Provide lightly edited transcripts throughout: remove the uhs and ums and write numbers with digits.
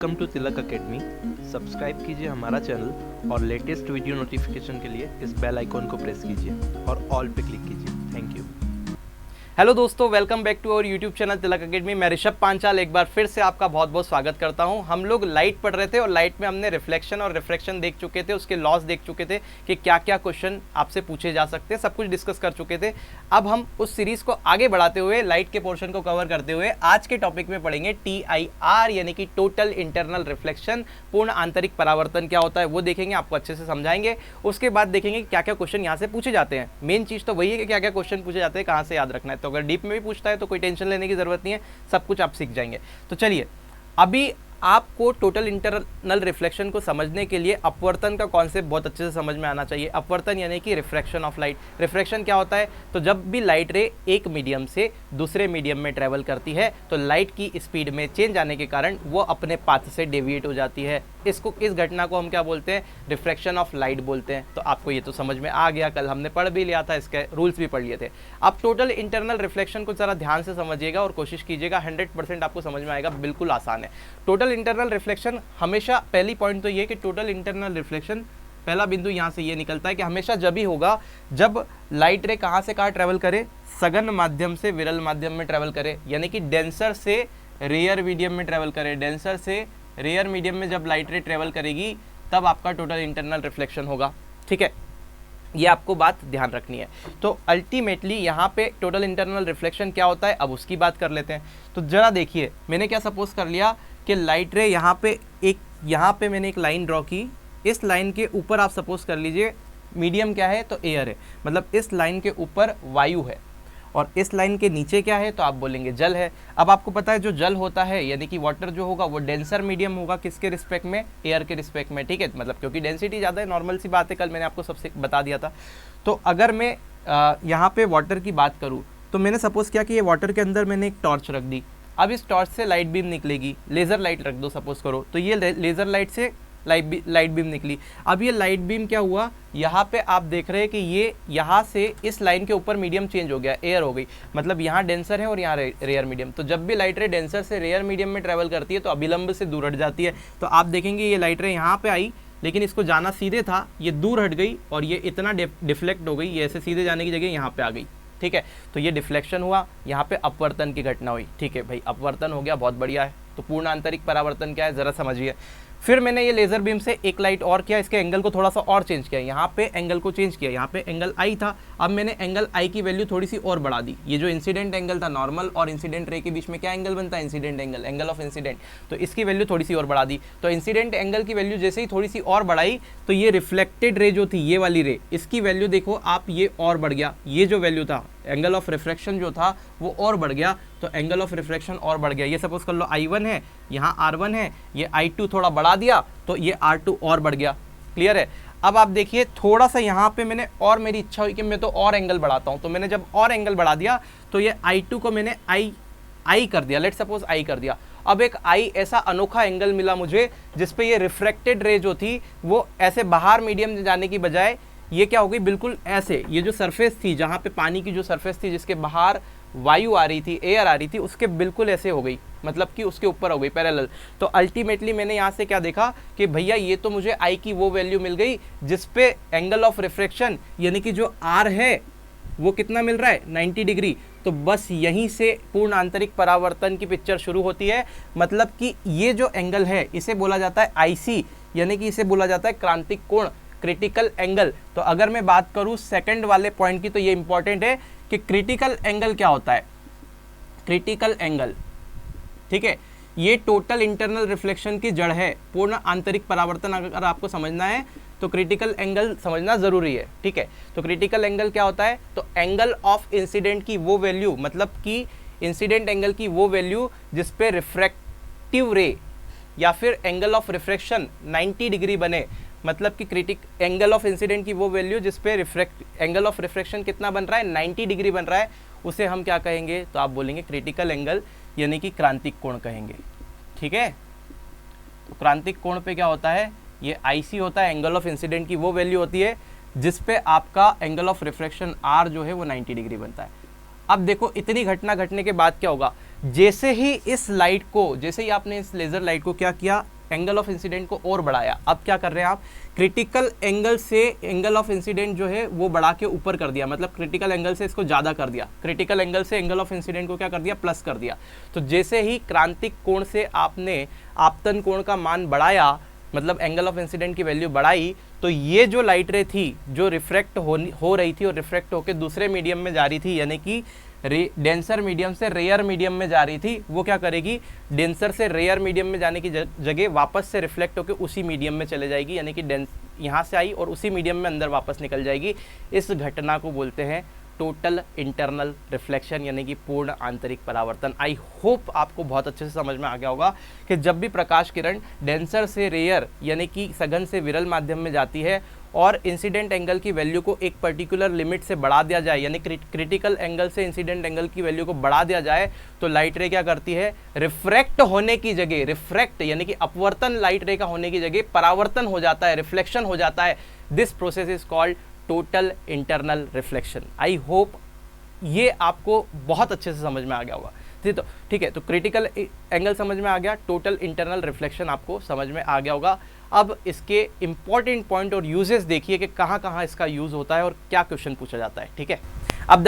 Welcome to Tilak academy. Subscribe कीजिए हमारा channel और लेटेस्ट वीडियो नोटिफिकेशन के लिए इस बेल आइकॉन को प्रेस कीजिए और ऑल पे क्लिक कीजिए। Thank you. हेलो दोस्तों, welcome back to our YouTube channel Tilak academy. मैं ऋषभ पांचाल एक बार फिर से आपका बहुत बहुत स्वागत करता हूं। हम लोग लाइट पढ़ रहे थे और लाइट में हमने रिफ्लेक्शन और रिफ्रैक्शन देख चुके थे, उसके लॉस देख चुके थे कि क्या क्या क्वेश्चन आपसे पूछे जा सकते हैं, सब कुछ डिस्कस कर चुके थे। अब हम उस सीरीज को आगे बढ़ाते हुए लाइट के पोर्शन को कवर करते हुए आज के टॉपिक में पढ़ेंगे TIR यानी कि टोटल इंटरनल रिफ्लेक्शन। पूर्ण आंतरिक परावर्तन क्या होता है वो देखेंगे, आपको अच्छे से समझाएंगे। उसके बाद देखेंगे क्या क्या क्वेश्चन यहाँ से पूछे जाते हैं। मेन चीज़ तो वही है कि क्या क्या क्वेश्चन पूछे जाते हैं, कहाँ से याद रखना है। तो अगर डीप में भी पूछता है तो कोई टेंशन लेने की जरूरत नहीं है, सब कुछ आप सीख जाएंगे। तो चलिए, अभी आपको टोटल इंटरनल रिफ्लेक्शन को समझने के लिए अपवर्तन का कॉन्सेप्ट बहुत अच्छे से समझ में आना चाहिए। अपवर्तन यानी कि रिफ्रैक्शन ऑफ लाइट। रिफ्रैक्शन क्या होता है? तो जब भी लाइट रे एक मीडियम से दूसरे मीडियम में ट्रेवल करती है तो लाइट की स्पीड में चेंज आने के कारण वो अपने पाथ से डेविएट हो जाती है। इस घटना को हम क्या बोलते हैं? रिफ्रैक्शन ऑफ लाइट बोलते हैं। तो आपको ये तो समझ में आ गया, कल हमने पढ़ भी लिया था, इसके रूल्स भी पढ़ लिए थे। आप टोटल इंटरनल रिफ्लेक्शन को जरा ध्यान से समझिएगा और कोशिश कीजिएगा, 100% आपको समझ में आएगा, बिल्कुल आसान है। टोटल इंटरनल रिफ्लेक्शन हमेशा, पहली पॉइंट तो ये कि टोटल इंटरनल रिफ्लेक्शन, पहला बिंदु यहाँ से ये निकलता है कि हमेशा जब ही होगा जब लाइट रे कहाँ से कहाँ ट्रेवल करे, सघन माध्यम से विरल माध्यम में ट्रेवल करे, यानी कि डेंसर से रेयर मीडियम में ट्रेवल करे। डेंसर से रेयर मीडियम में जब लाइट रे ट्रेवल करेगी तब आपका टोटल इंटरनल रिफ्लेक्शन होगा। ठीक है, ये आपको बात ध्यान रखनी है। तो अल्टीमेटली यहाँ पे टोटल इंटरनल रिफ्लेक्शन क्या होता है, अब उसकी बात कर लेते हैं। तो जरा देखिए, मैंने क्या सपोज कर लिया कि लाइट रे यहाँ पे मैंने एक लाइन ड्रॉ की। इस लाइन के ऊपर आप सपोज कर लीजिए मीडियम क्या है, तो एयर है, मतलब इस लाइन के ऊपर वायु है, और इस लाइन के नीचे क्या है, तो आप बोलेंगे जल है। अब आपको पता है जो जल होता है यानी कि वाटर जो होगा वो डेंसर मीडियम होगा, किसके रिस्पेक्ट में? एयर के रिस्पेक्ट में। ठीक है, मतलब क्योंकि डेंसिटी ज़्यादा है, नॉर्मल सी बात है, कल मैंने आपको सबसे बता दिया था। तो अगर मैं यहाँ पे वाटर की बात करूँ तो मैंने सपोज किया कि ये वाटर के अंदर मैंने एक टॉर्च रख दी। अब इस टॉर्च से लाइट बीम निकलेगी, लेज़र लाइट रख दो सपोज करो, तो ये लेज़र लाइट से लाइट बीम निकली। अब ये लाइट बीम क्या हुआ, यहाँ पे आप देख रहे हैं कि ये यहाँ से इस लाइन के ऊपर मीडियम चेंज हो गया, एयर हो गई, मतलब यहाँ डेंसर है और यहाँ रेयर मीडियम। तो जब भी लाइट रे डेंसर से रेयर मीडियम में ट्रेवल करती है तो अभिलंब से दूर हट जाती है। तो आप देखेंगे ये लाइट रे यहाँ पे आई, लेकिन इसको जाना सीधे था, ये दूर हट गई और ये इतना डिफ्लेक्ट हो गई, ये ऐसे सीधे जाने की जगह यहाँ पे आ गई। ठीक है, तो ये डिफ्लेक्शन हुआ, यहाँ पे अपवर्तन की घटना हुई। ठीक है भाई, अपवर्तन हो गया, बहुत बढ़िया है। तो पूर्ण आंतरिक परावर्तन क्या है जरा समझिए। फिर मैंने ये लेज़र बीम से एक लाइट और किया, इसके एंगल को थोड़ा सा और चेंज किया, यहाँ पे एंगल को चेंज किया, यहाँ पे एंगल आई था, अब मैंने एंगल आई की वैल्यू थोड़ी सी और बढ़ा दी। ये जो इंसिडेंट एंगल था, नॉर्मल और इंसिडेंट रे के बीच में क्या एंगल बनता है? Incident angle, angle of incident. तो इसकी वैल्यू थोड़ी सी और बढ़ा दी। तो इंसिडेंट एंगल की वैल्यू जैसे ही थोड़ी सी और बढ़ाई तो ये रिफ्लेक्टेड रे जो थी, ये वाली रे, इसकी वैल्यू देखो आप, ये और बढ़ गया। ये जो वैल्यू था, एंगल ऑफ रिफ्रैक्शन जो था वो और बढ़ गया, तो एंगल ऑफ रिफ्रैक्शन और बढ़ गया। ये सपोज कर लो I1 है, यहाँ R1 है, ये I2 थोड़ा बढ़ा दिया तो ये R2 और बढ़ गया। क्लियर है? अब आप देखिए थोड़ा सा यहाँ पे मैंने, और मेरी इच्छा हुई कि मैं तो और एंगल बढ़ाता हूँ, तो मैंने जब और एंगल बढ़ा दिया तो ये I2 को मैंने I कर दिया, लेट सपोज I कर दिया। अब एक I ऐसा अनोखा एंगल मिला मुझे जिसपे ये रिफ्रैक्टेड रे जो थी वो ऐसे बाहर मीडियम जाने की बजाय ये क्या हो गई, बिल्कुल ऐसे, ये जो सरफेस थी, जहाँ पे पानी की जो सरफेस थी जिसके बाहर वायु आ रही थी, एयर आ रही थी, उसके बिल्कुल ऐसे हो गई, मतलब कि उसके ऊपर हो गई, पैरेलल। तो अल्टीमेटली मैंने यहाँ से क्या देखा कि भैया ये तो मुझे I की वो वैल्यू मिल गई जिसपे एंगल ऑफ रिफ्रैक्शन यानी कि जो R है वो कितना मिल रहा है, 90 डिग्री। तो बस यहीं से पूर्ण आंतरिक परावर्तन की पिक्चर शुरू होती है। मतलब कि ये जो एंगल है इसे बोला जाता है IC, यानी कि इसे बोला जाता है क्रांतिक कोण, क्रिटिकल एंगल। तो अगर मैं बात करूं सेकंड वाले पॉइंट की, तो ये इंपॉर्टेंट है कि क्रिटिकल एंगल क्या होता है। क्रिटिकल एंगल, ठीक है, ये टोटल इंटरनल रिफ्लेक्शन की जड़ है। पूर्ण आंतरिक परावर्तन अगर आपको समझना है तो क्रिटिकल एंगल समझना जरूरी है। ठीक है, तो क्रिटिकल एंगल क्या होता है, तो एंगल ऑफ इंसिडेंट की वो वैल्यू, मतलब कि इंसिडेंट एंगल की वो वैल्यू जिसपे रिफ्रैक्टिव रे या फिर एंगल ऑफ रिफ्रैक्शन 90 डिग्री बने, मतलब कि एंगल ऑफ इंसिडेंट की वो वैल्यू जिसपे एंगल ऑफ रिफ्रैक्शन कितना बन रहा है, 90 डिग्री बन रहा है, उसे हम क्या कहेंगे, तो आप बोलेंगे क्रिटिकल एंगल, यानी कि क्रांतिक कोण कहेंगे। ठीक है, तो क्रांतिक कोण पे क्या होता है, ये IC होता है, एंगल ऑफ इंसिडेंट की वो वैल्यू होती है जिसपे आपका एंगल ऑफ रिफ्रैक्शन R जो है वो 90 डिग्री बनता है। अब देखो इतनी घटना घटने के बाद क्या होगा, जैसे ही इस लाइट को, जैसे ही आपने इस लेज़र लाइट को क्या किया, एंगल ऑफ इंसिडेंट को और बढ़ाया। अब क्या कर रहे हैं आप, क्रिटिकल एंगल से एंगल ऑफ इंसिडेंट जो है वो बढ़ा के ऊपर कर दिया, मतलब क्रिटिकल एंगल से इसको ज़्यादा कर दिया, क्रिटिकल एंगल से एंगल ऑफ इंसिडेंट को क्या कर दिया, प्लस कर दिया। तो जैसे ही क्रांतिक कोण से आपने आपतन कोण का मान बढ़ाया, मतलब एंगल ऑफ इंसिडेंट की वैल्यू बढ़ाई, तो ये जो लाइट रे थी जो रिफ्रैक्ट हो रही थी और रिफ्रैक्ट होकर दूसरे मीडियम में जा रही थी, यानी कि डेंसर मीडियम से रेयर मीडियम में जा रही थी, वो क्या करेगी, डेंसर से रेयर मीडियम में जाने की जगह वापस से रिफ्लेक्ट होकर उसी मीडियम में चले जाएगी, यानी कि यहाँ से आई और उसी मीडियम में अंदर वापस निकल जाएगी। इस घटना को बोलते हैं टोटल इंटरनल रिफ्लेक्शन, यानी कि पूर्ण आंतरिक परावर्तन। आई होप आपको बहुत अच्छे से समझ में आ गया होगा कि जब भी प्रकाश किरण डेंसर से रेयर यानी कि सघन से विरल माध्यम में जाती है और इंसिडेंट एंगल की वैल्यू को एक पर्टिकुलर लिमिट से बढ़ा दिया जाए, यानी क्रिटिकल एंगल से इंसिडेंट एंगल की वैल्यू को बढ़ा दिया जाए, तो लाइट रे क्या करती है, रिफ्रैक्ट होने की जगह, रिफ्रैक्ट यानी कि अपवर्तन लाइट रे का होने की जगह परावर्तन हो जाता है, रिफ्लेक्शन हो जाता है। This process is called total internal reflection. I hope ये आपको बहुत अच्छे से समझ में आ गया होगा। ठीक है, तो क्रिटिकल एंगल समझ में आ गया, टोटल इंटरनल रिफ्लेक्शन आपको समझ में आ गया होगा। अब इसके इंपॉर्टेंट पॉइंट और यूजेस देखिए कि कहाँ कहाँ इसका यूज़ होता है और क्या क्वेश्चन पूछा जाता है। ठीक है, अब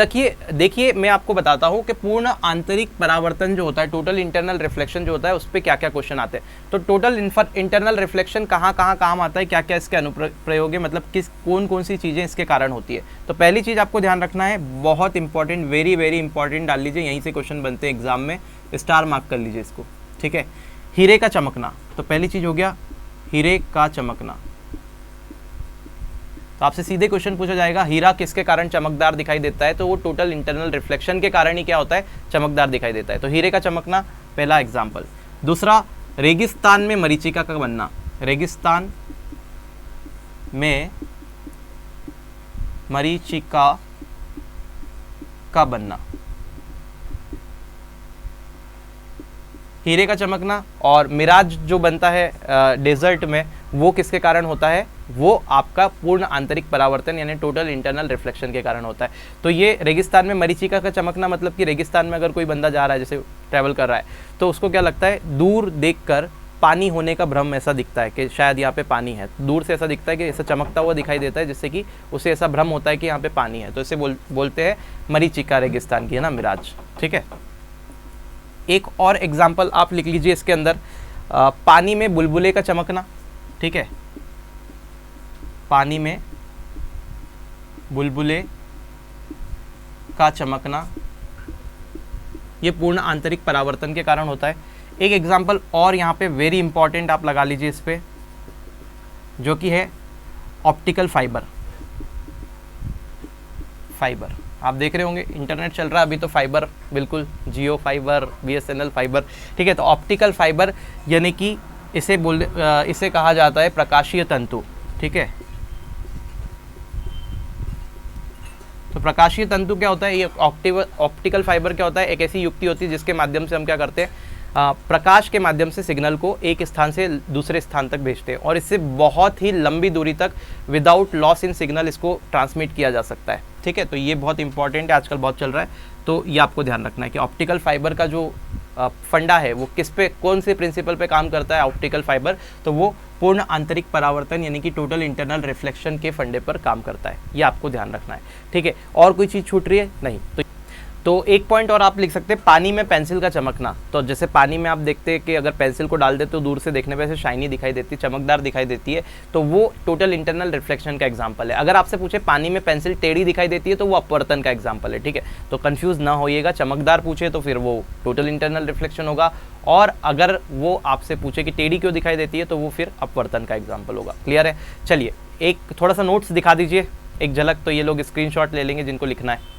देखिए मैं आपको बताता हूँ कि पूर्ण आंतरिक परावर्तन जो होता है, टोटल इंटरनल रिफ्लेक्शन जो होता है, उस पर क्या क्या क्वेश्चन आते हैं। तो टोटल इंटरनल रिफ्लेक्शन कहाँ कहाँ काम आता है, क्या क्या इसके अनुप्रयोग है, मतलब कौन कौन सी चीज़ें इसके कारण होती है। तो पहली चीज़ आपको ध्यान रखना है, बहुत इंपॉर्टेंट, वेरी वेरी इंपॉर्टेंट, डाल लीजिए, यहीं से क्वेश्चन बनते हैं एग्जाम में, स्टार मार्क कर लीजिए इसको। ठीक है, हीरे का चमकना, तो पहली चीज़ हो गया हीरे का चमकना। तो आपसे सीधे क्वेश्चन पूछा जाएगा, हीरा किसके कारण चमकदार दिखाई देता है, तो वो टोटल इंटरनल रिफ्लेक्शन के कारण ही क्या होता है, चमकदार दिखाई देता है। तो हीरे का चमकना पहला एग्जाम्पल। दूसरा, रेगिस्तान में मरीचिका का बनना, रेगिस्तान में मरीचिका का बनना, हीरे का चमकना। और मिराज जो बनता है डेजर्ट में, वो किसके कारण होता है, वो आपका पूर्ण आंतरिक परावर्तन यानी टोटल इंटरनल रिफ्लेक्शन के कारण होता है। तो ये रेगिस्तान में मरीचिका का चमकना, मतलब कि रेगिस्तान में अगर कोई बंदा जा रहा है, जैसे ट्रैवल कर रहा है, तो उसको क्या लगता है, दूर देखकर पानी होने का भ्रम ऐसा दिखता है कि शायद यहाँ पे पानी है, दूर से ऐसा दिखता है कि ऐसा चमकता हुआ दिखाई देता है, जिससे कि उसे ऐसा भ्रम होता है कि यहाँ पे पानी है, तो इसे बोलते हैं मरीचिका रेगिस्तान की, है ना, मिराज। ठीक है, एक और एग्जाम्पल आप लिख लीजिए इसके अंदर, पानी में बुलबुले का चमकना। ठीक है, पानी में बुलबुले का चमकना, ये पूर्ण आंतरिक परावर्तन के कारण होता है। एक एग्जाम्पल और यहाँ पे वेरी इंपॉर्टेंट आप लगा लीजिए इस पे, जो कि है ऑप्टिकल फाइबर। फाइबर आप देख रहे होंगे, इंटरनेट चल रहा है अभी, तो फाइबर बिल्कुल, जियो फाइबर, BSNL फाइबर। ठीक है, तो ऑप्टिकल फाइबर यानी कि इसे कहा जाता है प्रकाशीय तंतु। ठीक है, तो प्रकाशीय तंतु क्या होता है, ये ऑप्टिकल फाइबर क्या होता है, एक ऐसी युक्ति होती है जिसके माध्यम से हम क्या करते हैं, प्रकाश के माध्यम से सिग्नल को एक स्थान से दूसरे स्थान तक भेजते हैं, और इससे बहुत ही लंबी दूरी तक विदाउट लॉस इन सिग्नल इसको ट्रांसमिट किया जा सकता है। ठीक है, तो ये बहुत इंपॉर्टेंट है, आजकल बहुत चल रहा है, तो ये आपको ध्यान रखना है कि ऑप्टिकल फाइबर का जो फंडा है वो किस पे, कौन से प्रिंसिपल पे काम करता है ऑप्टिकल फाइबर, तो वो पूर्ण आंतरिक परावर्तन यानी कि टोटल इंटरनल रिफ्लेक्शन के फंडे पर काम करता है, ये आपको ध्यान रखना है। ठीक है, और कोई चीज़ छूट रही है नहीं, तो एक पॉइंट और आप लिख सकते हैं, पानी में पेंसिल का चमकना। तो जैसे पानी में आप देखते हैं कि अगर पेंसिल को डाल दे तो दूर से देखने पे ऐसे शाइनी दिखाई देती है, चमकदार दिखाई देती है, तो वो टोटल इंटरनल रिफ्लेक्शन का एग्जांपल है। अगर आपसे पूछे पानी में पेंसिल टेढ़ी दिखाई देती है, तो वो अपवर्तन का एग्जांपल है। ठीक है, तो कंफ्यूज ना होइएगा, चमकदार पूछे तो फिर वो टोटल इंटरनल रिफ्लेक्शन होगा, और अगर वो आपसे पूछे कि टेढ़ी क्यों दिखाई देती है, तो वो फिर अपवर्तन का एग्जाम्पल होगा। क्लियर है? चलिए एक थोड़ा सा नोट्स दिखा दीजिए, एक झलक, तो ये लोग स्क्रीनशॉट ले लेंगे जिनको लिखना है।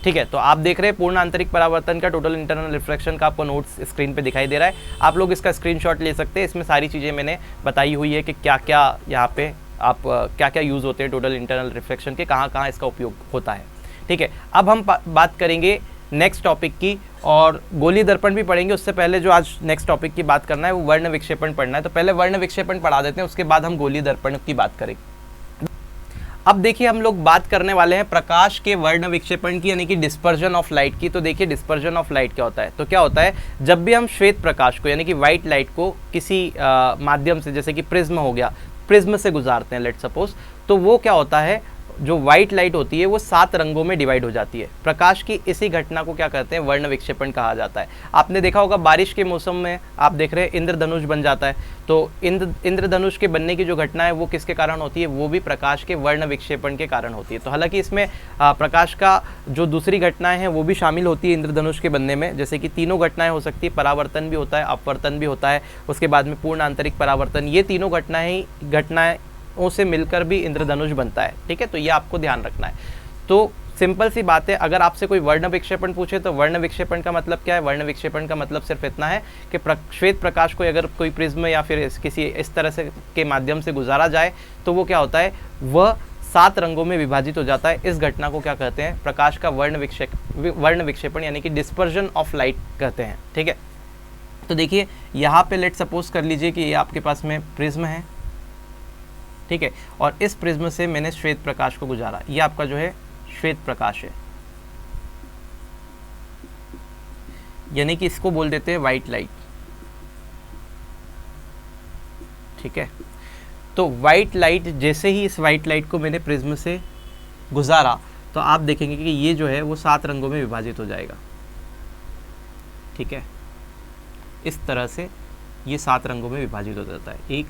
ठीक है, तो आप देख रहे हैं पूर्ण आंतरिक परावर्तन का, टोटल इंटरनल रिफ्लेक्शन का आपको नोट्स स्क्रीन पे दिखाई दे रहा है, आप लोग इसका स्क्रीनशॉट ले सकते हैं। इसमें सारी चीज़ें मैंने बताई हुई है कि क्या क्या यहाँ पे आप क्या क्या यूज़ होते हैं टोटल इंटरनल रिफ्लेक्शन के, कहाँ कहाँ इसका उपयोग होता है। ठीक है, अब हम बात करेंगे नेक्स्ट टॉपिक की, और गोली दर्पण भी पढ़ेंगे। उससे पहले जो आज नेक्स्ट टॉपिक की बात करना है वो वर्ण विक्षेपण पढ़ना है, तो पहले वर्ण विक्षेपण पढ़ा देते हैं, उसके बाद हम गोली दर्पण की बात करेंगे। अब देखिए हम लोग बात करने वाले हैं प्रकाश के वर्ण विक्षेपण की, यानी कि डिस्पर्जन ऑफ लाइट की। तो देखिए डिस्पर्जन ऑफ लाइट क्या होता है। तो क्या होता है, जब भी हम श्वेत प्रकाश को यानी कि व्हाइट लाइट को किसी माध्यम से, जैसे कि प्रिज्म हो गया, प्रिज्म से गुजारते हैं लेट सपोज, तो वो क्या होता है, जो व्हाइट लाइट होती है वो 7 रंगों में डिवाइड हो जाती है। प्रकाश की इसी घटना को क्या कहते हैं, वर्ण विक्षेपण कहा जाता है। आपने देखा होगा बारिश के मौसम में आप देख रहे हैं इंद्रधनुष बन जाता है। तो इंद्रधनुष के बनने की जो घटना है वो किसके कारण होती है, वो भी प्रकाश के वर्ण विक्षेपण के कारण होती है। तो हालांकि इसमें प्रकाश का जो दूसरी घटनाएं हैं वो भी शामिल होती है इंद्रधनुष के बनने में, जैसे कि तीनों घटनाएं हो सकती है, परावर्तन भी होता है, अपवर्तन भी होता है, उसके बाद में पूर्ण आंतरिक परावर्तन। ये तीनों घटनाएं से मिलकर भी इंद्रधनुष बनता है। ठीक है, तो ये आपको ध्यान रखना है। तो सिंपल सी बात है, अगर आपसे कोई वर्ण विक्षेपण पूछे तो वर्ण विक्षेपण का मतलब क्या है, वर्ण विक्षेपण का मतलब सिर्फ इतना है कि श्वेत प्रकाश को अगर कोई प्रिज्म या फिर किसी इस तरह से के माध्यम से गुजारा जाए तो वो क्या होता है, वह 7 रंगों में विभाजित हो जाता है। इस घटना को क्या कहते हैं, प्रकाश का वर्ण विक्षेपण यानी कि डिस्पर्जन ऑफ लाइट कहते हैं। ठीक है, तो देखिए यहाँ पे लेट सपोज कर लीजिए कि ये आपके पास में प्रिज्म है। ठीक है, और इस प्रिज्म से मैंने श्वेत प्रकाश को गुजारा, ये आपका जो है श्वेत प्रकाश है, यानी कि इसको बोल देते हैं व्हाइट लाइट। ठीक है, तो व्हाइट लाइट, जैसे ही इस व्हाइट लाइट को मैंने प्रिज्म से गुजारा तो आप देखेंगे कि ये जो है वो 7 रंगों में विभाजित हो जाएगा। ठीक है, इस तरह से ये 7 रंगों में विभाजित हो जाता है। 1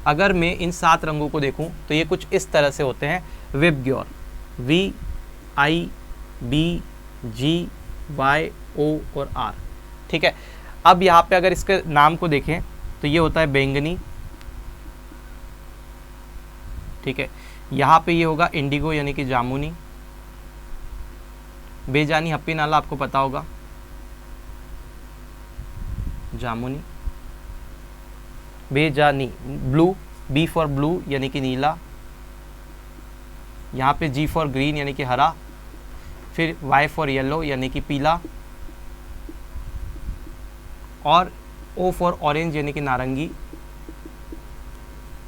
अगर मैं इन 7 रंगों को देखूं तो ये कुछ इस तरह से होते हैं, विबग्योर, VIBGY-O और R। ठीक है, अब यहाँ पे अगर इसके नाम को देखें तो ये होता है बैंगनी। ठीक है, यहाँ पे ये होगा इंडिगो यानी कि जामुनी। बेजानी हप्पी नाला आपको पता होगा, जामुनी। बेजानी ब्लू, B फॉर ब्लू यानी कि नीला। यहाँ पे G फॉर ग्रीन यानी कि हरा। फिर Y फॉर येलो यानी कि पीला। और O फॉर ऑरेंज यानी कि नारंगी।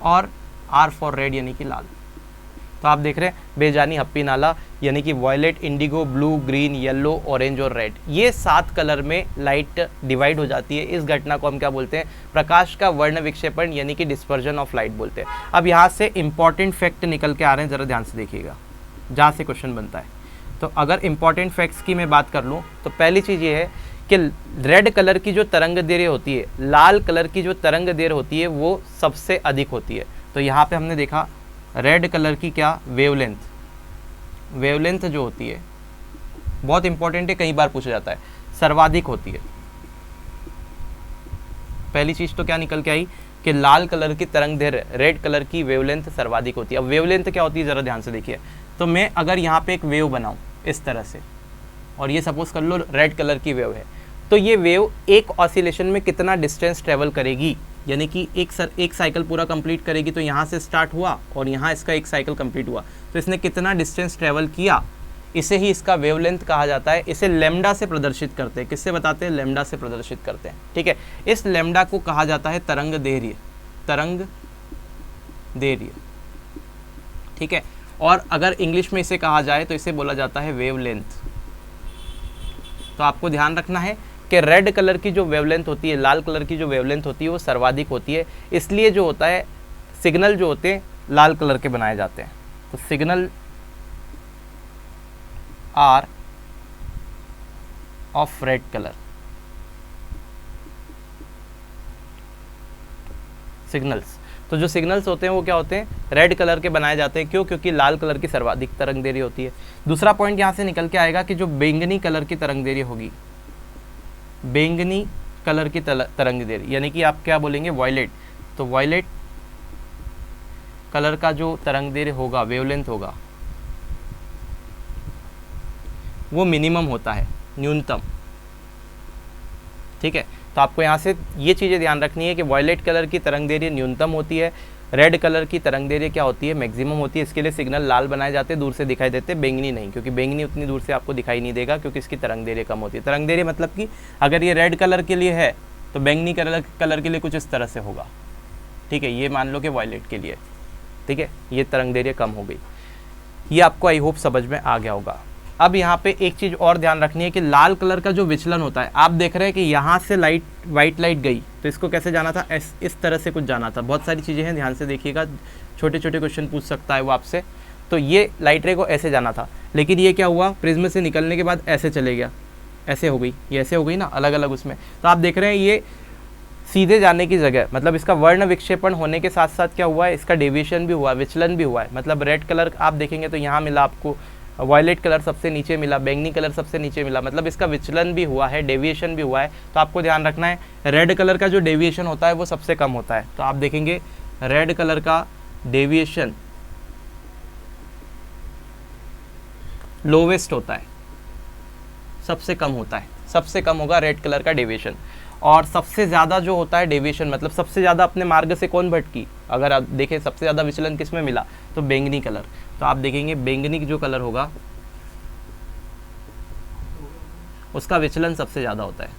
और R फॉर रेड यानी कि लाल। तो आप देख रहे हैं बेजानी हप्पी नाला यानी कि violet, indigo, blue, green, yellow, orange और रेड, ये 7 कलर में लाइट डिवाइड हो जाती है। इस घटना को हम क्या बोलते हैं, प्रकाश का वर्ण विक्षेपण यानी कि डिस्पर्जन ऑफ लाइट बोलते हैं। अब यहाँ से इंपॉर्टेंट फैक्ट निकल के आ रहे हैं, ज़रा ध्यान से देखिएगा जहाँ से क्वेश्चन बनता है। तो अगर इंपॉर्टेंट फैक्ट्स की मैं बात कर लूँ तो पहली चीज़ ये है कि रेड कलर की जो तरंग दैर्घ्य होती है, लाल कलर की जो तरंग दैर्घ्य होती है वो सबसे अधिक होती है। तो यहाँ पे हमने देखा रेड कलर की क्या, वेवलेंथ, वेवलेंथ जो होती है बहुत इंपॉर्टेंट है, कई बार पूछा जाता है, सर्वाधिक होती है। पहली चीज तो क्या निकल के आई कि लाल कलर की तरंग दैर्घ्य, रेड कलर की वेवलेंथ सर्वाधिक होती है। अब वेवलेंथ क्या होती है जरा ध्यान से देखिए। तो मैं अगर यहाँ पे एक वेव बनाऊं इस तरह से, और ये सपोज कर लो रेड कलर की वेव है, तो ये वेव एक ऑसिलेशन में कितना डिस्टेंस ट्रेवल करेगी, यानी कि एक साइकिल पूरा कंप्लीट करेगी। तो यहाँ से स्टार्ट हुआ और यहाँ इसका एक साइकिल कंप्लीट हुआ, तो इसने कितना डिस्टेंस ट्रेवल किया, इसे ही इसका वेवलेंथ कहा जाता है। इसे लैम्डा से प्रदर्शित करते हैं। किससे बताते हैं, लैम्डा से प्रदर्शित करते हैं। ठीक है, इस लैम्डा को कहा जाता है तरंग दैर्घ्य, तरंग दैर्घ्य। ठीक है, और अगर इंग्लिश में इसे कहा जाए तो इसे बोला जाता है वेवलेंथ। तो आपको ध्यान रखना है कि रेड कलर की जो वेवलेंथ होती है, लाल कलर की जो वेवलेंथ होती है वो सर्वाधिक होती है। इसलिए जो होता है सिग्नल जो होते हैं लाल कलर के बनाए जाते हैं। तो signal are of red colour, signals. तो जो सिग्नल्स होते हैं वो क्या होते हैं, रेड कलर के बनाए जाते हैं। क्यों, क्योंकि लाल कलर की सर्वाधिक तरंग दैर्घ्य होती है। दूसरा पॉइंट यहाँ से निकल के आएगा कि जो बैंगनी कलर की तरंग दैर्घ्य होगी, बैंगनी कलर की तरंग दैर्घ्य यानी कि आप क्या बोलेंगे, वॉयलेट। तो वॉयलेट कलर का जो तरंग दैर्घ्य होगा, वेवलेंथ होगा, वो मिनिमम होता है, न्यूनतम। ठीक है, तो आपको यहाँ से ये चीज़ें ध्यान रखनी है कि वॉयलेट कलर की तरंग दैर्घ्य न्यूनतम होती है, रेड कलर की तरंग दैर्घ्य क्या होती है, मैक्सिमम होती है। इसके लिए सिग्नल लाल बनाए जाते हैं, दूर से दिखाई देते हैं, बैंगनी नहीं, क्योंकि बैंगनी उतनी दूर से आपको दिखाई नहीं देगा क्योंकि इसकी तरंग दैर्घ्य कम होती है। तरंग दैर्घ्य मतलब कि अगर ये रेड कलर के लिए है तो बैंगनी कलर के लिए कुछ इस तरह से होगा, ठीक है। ये मान लो कि वॉयलेट के लिए, ठीक है, ये तरंग दैर्घ्य कम हो गई। ये आपको आई होप समझ में आ गया होगा। अब यहाँ पे एक चीज़ और ध्यान रखनी है कि लाल कलर का जो विचलन होता है, आप देख रहे हैं कि यहाँ से लाइट, वाइट लाइट गई तो इसको कैसे जाना था, इस तरह से कुछ जाना था। बहुत सारी चीज़ें हैं, ध्यान से देखिएगा, छोटे छोटे क्वेश्चन पूछ सकता है वो आपसे। तो ये लाइट रे को ऐसे जाना था, लेकिन ये क्या हुआ, प्रिज्म से निकलने के बाद ऐसे चले गया, ऐसे हो गई, ये ऐसे हो गई ना, अलग अलग उसमें। तो आप देख रहे हैं ये सीधे जाने की जगह, मतलब इसका वर्ण विक्षेपण होने के साथ साथ क्या हुआ है, इसका डेविएशन भी हुआ, विचलन भी हुआ है। मतलब रेड कलर आप देखेंगे तो यहाँ मिला आपको, वायलेट कलर सबसे नीचे मिला, बैंगनी कलर सबसे नीचे मिला, मतलब इसका विचलन भी हुआ है, डेविएशन भी हुआ है। तो आपको ध्यान रखना है रेड कलर का जो डेविएशन होता है वो सबसे कम होता है। तो आप देखेंगे रेड कलर का डेविएशन लोवेस्ट होता है, सबसे कम होता है, सबसे कम होगा रेड कलर का डेविएशन। और सबसे ज़्यादा जो होता है डेविएशन, मतलब सबसे ज़्यादा अपने मार्ग से कौन भटकी, अगर आप देखें सबसे ज़्यादा विचलन किस में मिला तो बैंगनी कलर। तो आप देखेंगे बैंगनी जो कलर होगा उसका विचलन सबसे ज़्यादा होता है,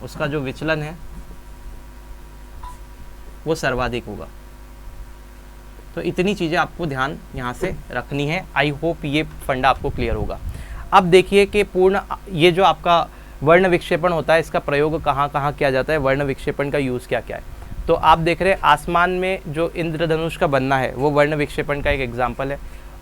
उसका जो विचलन है वो सर्वाधिक होगा। तो इतनी चीज़ें आपको ध्यान यहाँ से रखनी है। आई होप ये फंडा आपको क्लियर होगा। अब देखिए कि पूर्ण ये जो आपका वर्ण विक्षेपण होता है इसका प्रयोग कहाँ कहाँ किया जाता है, वर्ण विक्षेपण का यूज़ क्या क्या है। तो आप देख रहे हैं आसमान में जो इंद्रधनुष का बनना है वो वर्ण विक्षेपण का एक एग्जाम्पल है।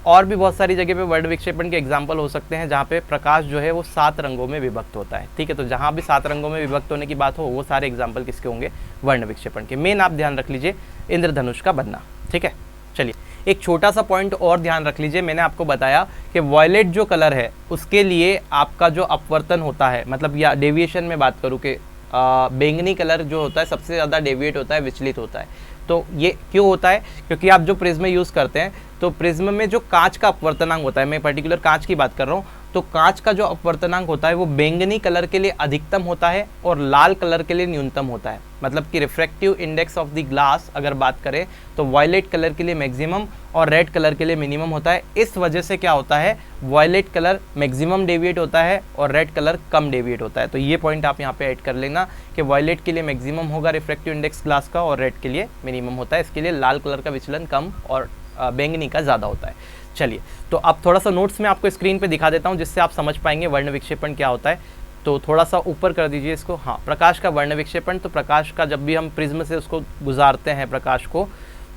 और भी बहुत सारी जगह पे वर्ण विक्षेपण के एग्जाम्पल हो सकते हैं जहाँ पे प्रकाश जो है वो 7 रंगों में विभक्त होता है, ठीक है। तो जहाँ भी 7 रंगों में विभक्त होने की बात हो वो सारे एग्जाम्पल किसके होंगे, वर्ण विक्षेपण के। मेन आप ध्यान रख लीजिए इंद्रधनुष का बनना, ठीक है। चलिए एक छोटा सा पॉइंट और ध्यान रख लीजिए, मैंने आपको बताया कि वॉयलेट जो कलर है उसके लिए आपका जो अपवर्तन होता है, मतलब या डेविएशन में बात करूँ कि बैंगनी कलर जो होता है सबसे ज़्यादा डेविएट होता है, विचलित होता है। तो ये क्यों होता है, क्योंकि आप जो प्रिज्म यूज़ करते हैं तो प्रिज्म में जो कांच का अपवर्तनांक होता है, मैं पर्टिकुलर कांच की बात कर रहा हूँ, तो कांच का जो अपवर्तनांक होता है वो बैंगनी कलर के लिए अधिकतम होता है और लाल कलर के लिए न्यूनतम होता है। मतलब कि refractive index of the glass अगर बात करें तो वायलेट कलर के लिए मैक्सिमम और रेड कलर के लिए मिनिमम होता है। इस वजह से क्या होता है, वायलेट कलर मैक्सिमम डेविएट होता है और रेड कलर कम डेविएट होता है। तो ये पॉइंट आप यहाँ पे ऐड कर लेना कि वायलेट के लिए मैक्सिमम होगा रिफ्रैक्टिव इंडेक्स ग्लास का और रेड के लिए मिनिमम होता है। इसके लिए लाल कलर का विचलन कम और बैंगनी का ज़्यादा होता है। चलिए तो अब थोड़ा सा नोट्स में आपको स्क्रीन पे दिखा देता हूँ जिससे आप समझ पाएंगे वर्ण विक्षेपण क्या होता है। तो थोड़ा सा ऊपर कर दीजिए इसको। हाँ, प्रकाश का वर्ण विक्षेपण, तो प्रकाश का जब भी हम प्रिज्म से उसको गुजारते हैं प्रकाश को,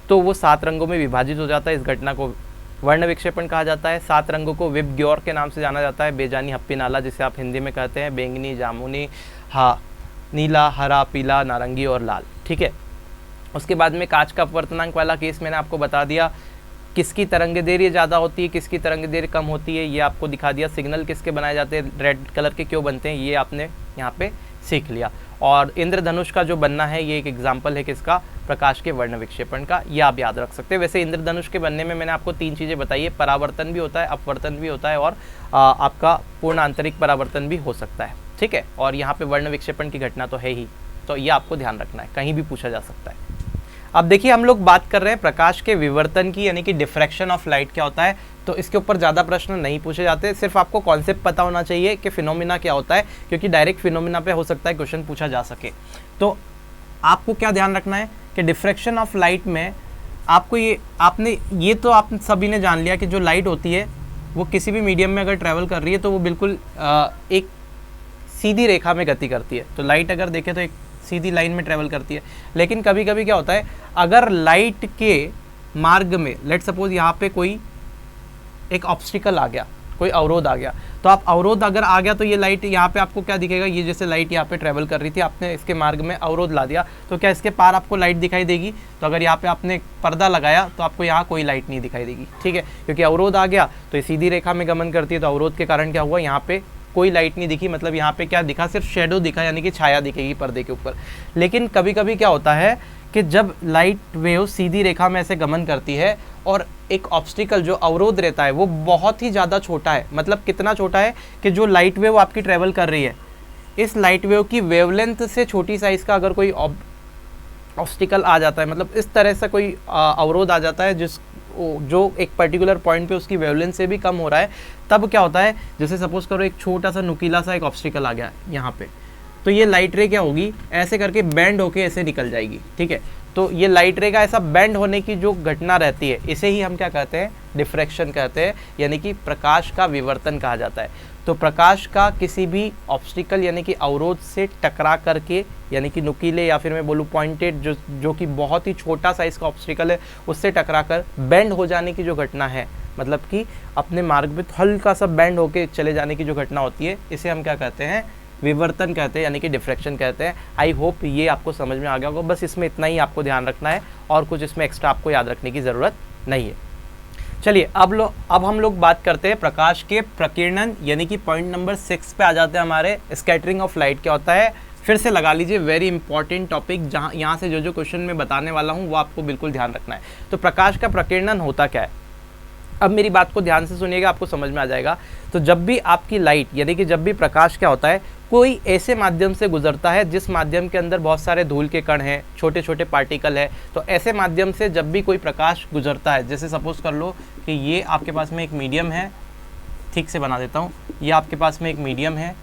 तो वो 7 रंगों में विभाजित हो जाता है। इस घटना को वर्ण विक्षेपण कहा जाता है। 7 रंगों को विबग्योर के नाम से जाना जाता है, बेजानी हप्पी नाला जिसे आप हिंदी में कहते हैं, बैंगनी, जामुनी, हाँ, नीला, हरा, पीला, नारंगी और लाल, ठीक है। उसके बाद में कांच का अपवर्तनांक वाला केस मैंने आपको बता दिया, किसकी तरंगदैर्घ्य ज़्यादा होती है, किसकी तरंगदैर्घ्य कम होती है, ये आपको दिखा दिया। सिग्नल किसके बनाए जाते हैं, रेड कलर के क्यों बनते हैं, ये आपने यहाँ पे सीख लिया। और इंद्रधनुष का जो बनना है ये एक एग्जाम्पल है किसका, प्रकाश के वर्ण विक्षेपण का, ये आप याद रख सकते हैं। वैसे इंद्रधनुष के बनने में मैंने आपको 3 चीज़ें बताई है, परावर्तन भी होता है, अपवर्तन भी होता है और आपका पूर्ण आंतरिक परावर्तन भी हो सकता है, ठीक है। और यहाँ पे वर्ण विक्षेपण की घटना तो है ही, तो ये आपको ध्यान रखना है, कहीं भी पूछा जा सकता है। अब देखिए हम लोग बात कर रहे हैं प्रकाश के विवर्तन की, यानी कि डिफ्रैक्शन ऑफ लाइट क्या होता है। तो इसके ऊपर ज़्यादा प्रश्न नहीं पूछे जाते, सिर्फ आपको कॉन्सेप्ट पता होना चाहिए कि फिनोमिना क्या होता है, क्योंकि डायरेक्ट फिनोमिना पे हो सकता है क्वेश्चन पूछा जा सके। तो आपको क्या ध्यान रखना है कि डिफ्रैक्शन ऑफ लाइट में आपको ये तो आप सभी ने जान लिया कि जो लाइट होती है वो किसी भी मीडियम में अगर ट्रैवल कर रही है तो वो बिल्कुल एक सीधी रेखा में गति करती है। तो लाइट अगर देखें तो एक सीधी लाइन में ट्रेवल करती है। लेकिन कभी कभी क्या होता है, अगर लाइट के मार्ग में लेट सपोज यहाँ पे कोई एक ऑब्स्टिकल आ गया, कोई अवरोध आ गया, तो आप अवरोध अगर आ गया तो ये लाइट यहाँ पे आपको क्या दिखेगा, ये जैसे लाइट यहाँ पे ट्रेवल कर रही थी, आपने इसके मार्ग में अवरोध ला दिया, तो क्या इसके पार आपको लाइट दिखाई देगी। तो अगर यहाँ पे आपने पर्दा लगाया तो आपको यहाँ कोई लाइट नहीं दिखाई देगी, ठीक है, क्योंकि अवरोध आ गया तो ये सीधी रेखा में गमन करती है। तो अवरोध के कारण क्या हुआ, यहाँ पे कोई लाइट नहीं दिखी, मतलब यहाँ पे क्या दिखा, सिर्फ शेडो दिखा, यानी कि छाया दिखेगी पर्दे के ऊपर। लेकिन कभी कभी क्या होता है कि जब लाइट वेव सीधी रेखा में ऐसे गमन करती है और एक ऑब्स्टिकल जो अवरोध रहता है वो बहुत ही ज़्यादा छोटा है, मतलब कितना छोटा है कि जो लाइट वेव आपकी ट्रेवल कर रही है, इस लाइट वेव की वेवलेंथ से छोटी साइज़ का अगर कोई ऑब्स्टिकल आ जाता है, मतलब इस तरह से कोई अवरोध आ जाता है जो एक पर्टिकुलर पॉइंट पे उसकी वेवलेंथ से भी कम हो रहा है, तब क्या होता है, जैसे सपोज करो एक छोटा सा नुकीला सा एक ऑब्स्टिकल आ गया यहाँ पे, तो ये लाइट रे क्या होगी, ऐसे करके बैंड होके ऐसे निकल जाएगी, ठीक है। तो ये लाइट रे का ऐसा बैंड होने की जो घटना रहती है, इसे ही हम क्या कहते हैं, डिफ्रैक्शन कहते हैं, यानी कि प्रकाश का विवर्तन कहा जाता है। तो प्रकाश का किसी भी ऑब्स्टिकल यानी कि अवरोध से टकरा करके, यानी कि नुकीले या फिर मैं बोलूँ पॉइंटेड जो कि बहुत ही छोटा साइज का ऑब्स्टिकल है, उससे टकरा कर बैंड हो जाने की जो घटना है, मतलब कि अपने मार्ग में हल्का सा बैंड होके चले जाने की जो घटना होती है, इसे हम क्या कहते हैं, विवर्तन कहते हैं, यानी कि डिफ्रैक्शन कहते हैं। आई होप ये आपको समझ में आ गया होगा। बस इसमें इतना ही आपको ध्यान रखना है और कुछ इसमें एक्स्ट्रा आपको याद रखने की ज़रूरत नहीं है। चलिए अब हम लोग बात करते हैं प्रकाश के प्रकीर्णन, यानी कि पॉइंट नंबर 6 पे आ जाते हैं हमारे। स्कैटरिंग ऑफ लाइट क्या होता है, फिर से लगा लीजिए, वेरी इंपॉर्टेंट टॉपिक, जहाँ यहाँ से जो क्वेश्चन मैं बताने वाला हूँ वो आपको बिल्कुल ध्यान रखना है। तो प्रकाश का प्रकीर्णन होता क्या है, अब मेरी बात को ध्यान से सुनिएगा, आपको समझ में आ जाएगा। तो जब भी आपकी लाइट यानी कि जब भी प्रकाश क्या होता है, कोई ऐसे माध्यम से गुजरता है जिस माध्यम के अंदर बहुत सारे धूल के कण हैं, छोटे छोटे पार्टिकल है, तो ऐसे माध्यम से जब भी कोई प्रकाश गुजरता है, जैसे सपोज कर लो कि ये आपके पास में एक मीडियम है, ठीक से बना देता हूँ, ये आपके पास में एक मीडियम है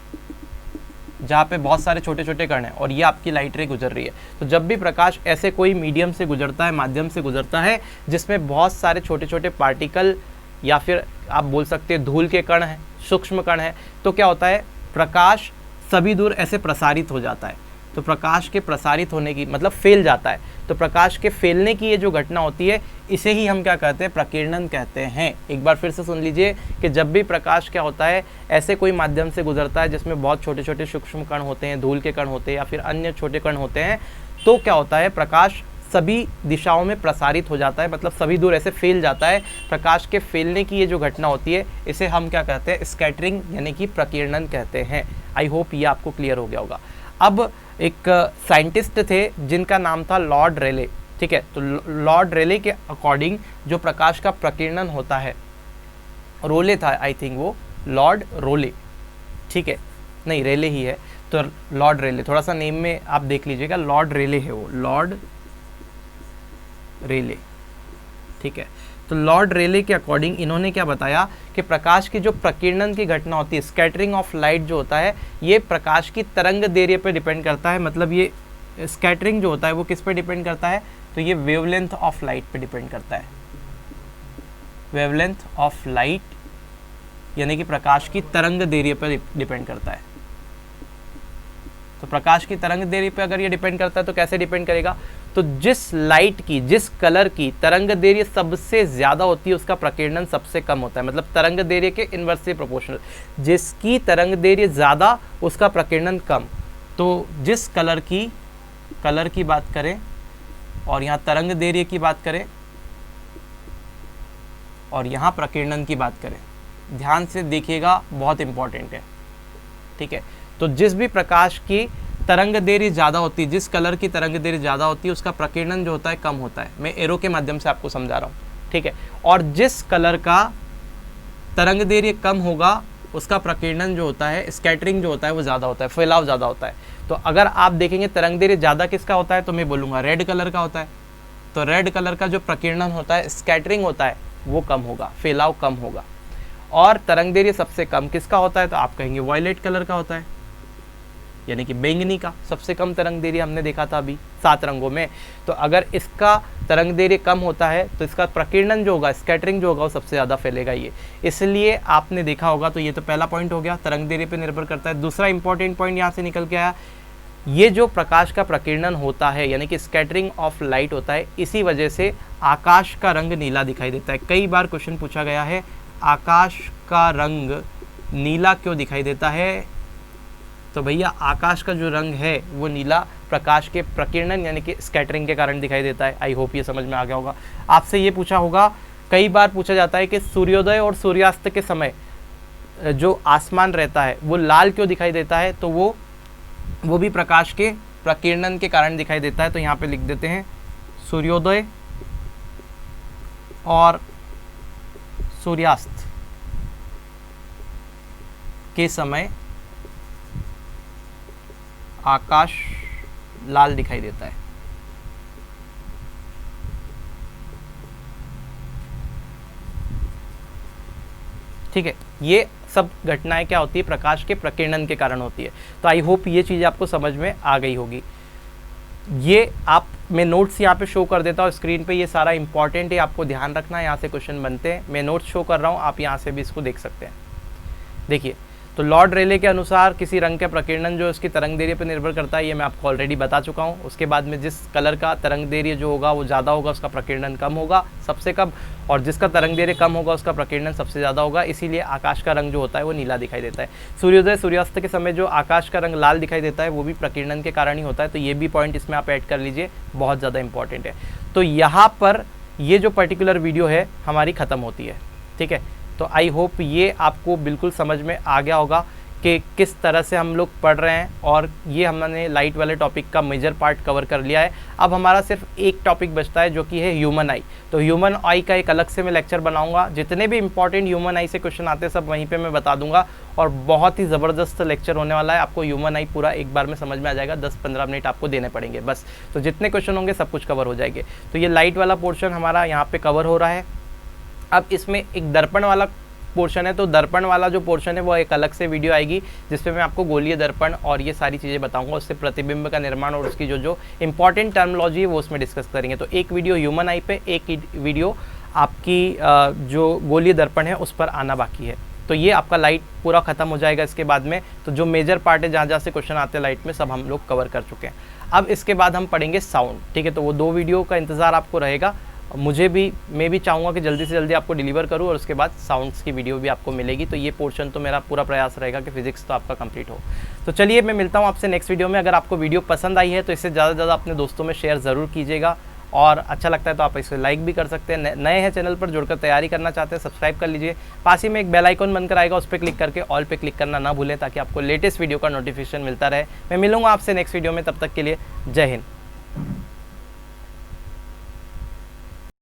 जहाँ पे बहुत सारे छोटे छोटे कण हैं और ये आपकी लाइट रे गुजर रही है। तो जब भी प्रकाश ऐसे कोई मीडियम से गुजरता है, माध्यम से गुजरता है जिसमें बहुत सारे छोटे छोटे पार्टिकल या फिर आप बोल सकते हैं धूल के कण हैं, सूक्ष्म कण हैं, तो क्या होता है, प्रकाश सभी दूर ऐसे प्रसारित हो जाता है। तो प्रकाश के प्रसारित होने की मतलब फैल जाता है, तो प्रकाश के फैलने की ये जो घटना होती है, इसे ही हम क्या कहते हैं, प्रकीर्णन कहते हैं। एक बार फिर से सुन लीजिए कि जब भी प्रकाश क्या होता है, ऐसे कोई माध्यम से गुजरता है जिसमें बहुत छोटे छोटे सूक्ष्म कण होते हैं, धूल के कण होते हैं या फिर अन्य छोटे कण होते हैं, तो क्या होता है, प्रकाश सभी दिशाओं में प्रसारित हो जाता है, मतलब सभी दूर ऐसे फैल जाता है। प्रकाश के फैलने की ये जो घटना होती है, इसे हम क्या कहते हैं, स्कैटरिंग यानी कि प्रकीर्णन कहते हैं। आई होप ये आपको क्लियर हो गया होगा। अब एक साइंटिस्ट थे जिनका नाम था लॉर्ड रेले, ठीक है। तो लॉर्ड रेले के अकॉर्डिंग जो प्रकाश का प्रकीर्णन होता है, रोले था आई थिंक, वो लॉर्ड रोले, ठीक है, नहीं रेले ही है, तो लॉर्ड रेले, थोड़ा सा नेम में आप देख लीजिएगा, लॉर्ड रेले है वो, लॉर्ड रेले, ठीक है। तो लॉर्ड रेले के अकॉर्डिंग इन्होंने क्या बताया कि प्रकाश की जो प्रकीर्णन की घटना होती है, स्कैटरिंग ऑफ लाइट जो होता है, ये प्रकाश की तरंग दैर्घ्य पे डिपेंड करता है। मतलब ये स्कैटरिंग जो होता है वो किस पे डिपेंड करता है, तो ये वेवलेंथ ऑफ लाइट पे डिपेंड करता है। वेवलेंथ ऑफ लाइट यानी कि प्रकाश की तरंग दैर्घ्य पर डिपेंड करता है। तो प्रकाश की तरंग दैर्घ्य पे अगर ये डिपेंड करता है तो कैसे डिपेंड करेगा, तो जिस लाइट की, जिस कलर की तरंग दैर्घ्य सबसे ज़्यादा होती है उसका प्रकीर्णन सबसे कम होता है। मतलब तरंग दैर्घ्य के इन्वर्सली प्रोपोर्शनल, जिसकी तरंग दैर्घ्य ज़्यादा उसका प्रकीर्णन कम। तो जिस कलर की बात करें और यहाँ तरंग दैर्घ्य की बात करें और यहाँ प्रकीर्णन की बात करें, ध्यान से देखिएगा, बहुत इंपॉर्टेंट है, ठीक है। तो जिस भी प्रकाश की तरंग दैर्घ्य ज़्यादा होती है, जिस कलर की तरंग दैर्घ्य ज़्यादा होती है उसका प्रकीर्णन जो होता है कम होता है। मैं एरो के माध्यम से आपको समझा रहा हूँ, ठीक है। और जिस कलर का तरंग दैर्घ्य कम होगा उसका प्रकीर्णन जो होता है, स्कैटरिंग जो होता है वो ज़्यादा होता है, फैलाव ज़्यादा होता है। तो अगर आप देखेंगे तरंग दैर्घ्य ज़्यादा किसका होता है, तो मैं बोलूँगा रेड कलर का होता है। तो रेड कलर का जो प्रकीर्णन होता है, स्कैटरिंग होता है, वो कम होगा, फैलाव कम होगा। और तरंग दैर्घ्य सबसे कम किसका होता है, तो आप कहेंगे वायलेट कलर का होता है, यानी कि बैंगनी का सबसे कम तरंग दैर्घ्य हमने देखा था अभी 7 रंगों में। तो अगर इसका तरंग दैर्घ्य कम होता है तो इसका प्रकीर्णन जो होगा, स्कैटरिंग जो होगा, वो सबसे ज़्यादा फैलेगा ये। इसलिए आपने देखा होगा, तो ये तो पहला पॉइंट हो गया, तरंग दैर्घ्य पे निर्भर करता है। दूसरा इंपॉर्टेंट पॉइंट यहाँ से निकल के आया, ये जो प्रकाश का प्रकीर्णन होता है यानी कि स्कैटरिंग ऑफ लाइट होता है, इसी वजह से आकाश का रंग नीला दिखाई देता है। कई बार क्वेश्चन पूछा गया है, आकाश का रंग नीला क्यों दिखाई देता है, तो भैया आकाश का जो रंग है वो नीला प्रकाश के प्रकीर्णन यानी कि स्कैटरिंग के कारण दिखाई देता है। आई होप ये समझ में आ गया होगा। आपसे ये पूछा होगा, कई बार पूछा जाता है कि सूर्योदय और सूर्यास्त के समय जो आसमान रहता है वो लाल क्यों दिखाई देता है, तो वो भी प्रकाश के प्रकीर्णन के कारण दिखाई देता है। तो यहाँ पे लिख देते हैं, सूर्योदय और सूर्यास्त के समय आकाश लाल दिखाई देता है। ठीक है, ये सब घटनाएं क्या होती है, प्रकाश के प्रकीर्णन के कारण होती है। तो आई होप ये चीज़ आपको समझ में आ गई होगी। ये आप मैं नोट्स यहाँ पे शो कर देता हूँ स्क्रीन पे, ये सारा इंपॉर्टेंट है, आपको ध्यान रखना है, यहाँ से क्वेश्चन बनते हैं। मैं नोट्स शो कर रहा हूँ, आप यहाँ से भी इसको देख सकते हैं। देखिए, तो लॉर्ड रेले के अनुसार किसी रंग का प्रकीर्णन जो इसकी तरंग दैर्ध्य पर निर्भर करता है, ये मैं आपको ऑलरेडी बता चुका हूँ। उसके बाद में जिस कलर का तरंग दैर्ध्य जो होगा वो ज़्यादा होगा, उसका प्रकीर्णन कम होगा सबसे कम, और जिसका तरंग दैर्ध्य कम होगा उसका प्रकीर्णन सबसे ज़्यादा होगा। इसीलिए आकाश का रंग जो होता है वो नीला दिखाई देता है। सूर्योदय सूर्यास्त के समय जो आकाश का रंग लाल दिखाई देता है वो भी प्रकीर्णन के कारण ही होता है। तो ये भी पॉइंट इसमें आप ऐड कर लीजिए, बहुत ज़्यादा इंपॉर्टेंट है। तो यहाँ पर ये जो पर्टिकुलर वीडियो है हमारी ख़त्म होती है, ठीक है। तो आई होप ये आपको बिल्कुल समझ में आ गया होगा कि किस तरह से हम लोग पढ़ रहे हैं, और ये हमने लाइट वाले टॉपिक का मेजर पार्ट कवर कर लिया है। अब हमारा सिर्फ एक टॉपिक बचता है जो कि है ह्यूमन आई। तो ह्यूमन आई का एक अलग से मैं लेक्चर बनाऊंगा, जितने भी इंपॉर्टेंट ह्यूमन आई से क्वेश्चन आते हैं सब वहीं पे मैं बता दूंगा, और बहुत ही ज़बरदस्त लेक्चर होने वाला है। आपको ह्यूमन आई पूरा एक बार में समझ में आ जाएगा, 10-15 मिनट आपको देने पड़ेंगे बस। तो जितने क्वेश्चन होंगे सब कुछ कवर हो जाएंगे। तो ये लाइट वाला पोर्शन हमारा यहाँ पर कवर हो रहा है। अब इसमें एक दर्पण वाला पोर्शन है, तो दर्पण वाला जो पोर्शन है वो एक अलग से वीडियो आएगी जिसपे मैं आपको गोलीय दर्पण और ये सारी चीज़ें बताऊंगा, उससे प्रतिबिंब का निर्माण और उसकी जो इंपॉर्टेंट टर्मिनोलॉजी है वो उसमें डिस्कस करेंगे। तो एक वीडियो ह्यूमन आई पे, एक वीडियो आपकी जो गोलीय दर्पण है उस पर आना बाकी है। तो ये आपका लाइट पूरा खत्म हो जाएगा इसके बाद में। तो जो मेजर पार्ट है, जहाँ जहाँ से क्वेश्चन आते हैं लाइट में, सब हम लोग कवर कर चुके हैं। अब इसके बाद हम पढ़ेंगे साउंड, ठीक है। तो वो 2 वीडियो का इंतज़ार आपको रहेगा। मैं भी चाहूँगा कि जल्दी से जल्दी आपको डिलीवर करूँ, और उसके बाद साउंड्स की वीडियो भी आपको मिलेगी। तो ये पोर्शन तो मेरा पूरा प्रयास रहेगा कि फिजिक्स तो आपका कंप्लीट हो। तो चलिए, मैं मिलता हूँ आपसे नेक्स्ट वीडियो में। अगर आपको वीडियो पसंद आई है तो इसे ज़्यादा से ज़्यादा अपने दोस्तों में शेयर ज़रूर कीजिएगा, और अच्छा लगता है तो आप इसे लाइक भी कर सकते हैं। नए हैं चैनल पर, जुड़कर तैयारी करना चाहते हैं, सब्सक्राइब कर लीजिए। पास ही में एक बेल आइकन बनकर आएगा, उस पर क्लिक करके ऑल पे क्लिक करना ना भूलें, ताकि आपको लेटेस्ट वीडियो का नोटिफिकेशन मिलता रहे। मैं मिलूंगा आपसे नेक्स्ट वीडियो में, तब तक के लिए जय हिंद।